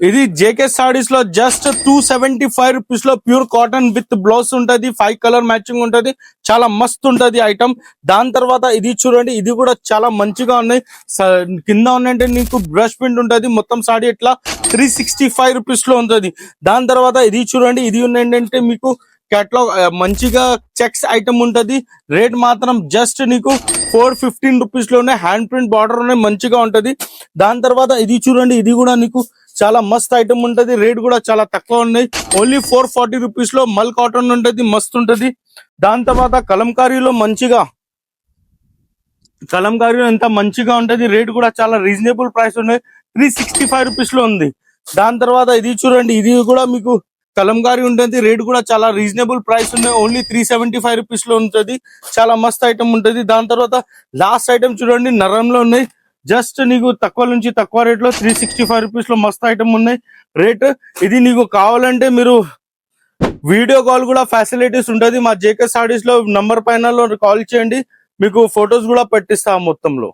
ఇది జేకే సారీస్ లో just 275 rupees లో ప్యూర్ కాటన్ విత్ బ్లౌజ్ ఉంటది, 5 కలర్ మ్యాచింగ్ ఉంటది, చాలా మస్తు ఉంటది ఐటమ్. దాని తర్వాత ఇది చూడండి, ఇది కూడా చాలా మంచిగా ఉన్నాయి. కింద ఉన్నంటే నీకు బ్రష్ ప్రింట్ ఉంటది, మొత్తం సారీ ఇట్లా 365 రూపీస్ లో ఉంటది. దాని తర్వాత ఇది చూడండి, ఇది ఉన్నంటే మీకు కేటలాగ్ మంచిగా చెక్స్ ఐటమ్ ఉంటది. రేట్ మాత్రం జస్ట్ నీకు 415 రూపీస్ లోనే హ్యాండ్ ప్రింట్ బార్డర్ ఉన్నాయి, మంచిగా ఉంటది. దాని తర్వాత ఇది చూడండి, ఇది కూడా నీకు చాలా మస్త్ ఐటమ్ ఉంటది. రేట్ కూడా చాలా తక్కువ ఉన్నాయి, ఓన్లీ 440 రూపీస్ లో మల్ కాటన్ ఉంటది, మస్తు ఉంటది. దాని తర్వాత కలంకారీలో మంచిగా కలంకారీలో ఎంత మంచిగా ఉంటది. రేట్ కూడా చాలా రీజనబుల్ ప్రైస్ ఉన్నాయి, 365 రూపీస్ లో ఉంది. దాని తర్వాత ఇది చూడండి, ఇది కూడా మీకు కలంకారీ ఉంటుంది. రేట్ కూడా చాలా రీజనబుల్ ప్రైస్ ఉన్నాయి, ఓన్లీ 375 రూపీస్ లో ఉంటుంది. చాలా మస్త్ ఐటమ్ ఉంటుంది. దాని తర్వాత లాస్ట్ ఐటమ్ చూడండి, నరంలో ఉన్నాయి. జస్ట్ నీకు తక్కువ నుంచి తక్కువ రేట్ లో 365 రూపీస్ లో మస్త్ ఐటమ్ ఉన్నాయి. రేట్ ఇది నీకు కావాలంటే మీరు వీడియో కాల్ కూడా ఫెసిలిటీస్ ఉంటుంది. మా జేకే సారీస్ లో నంబర్ పైన కాల్ చేయండి, మీకు ఫొటోస్ కూడా పెట్టిస్తాం మొత్తంలో.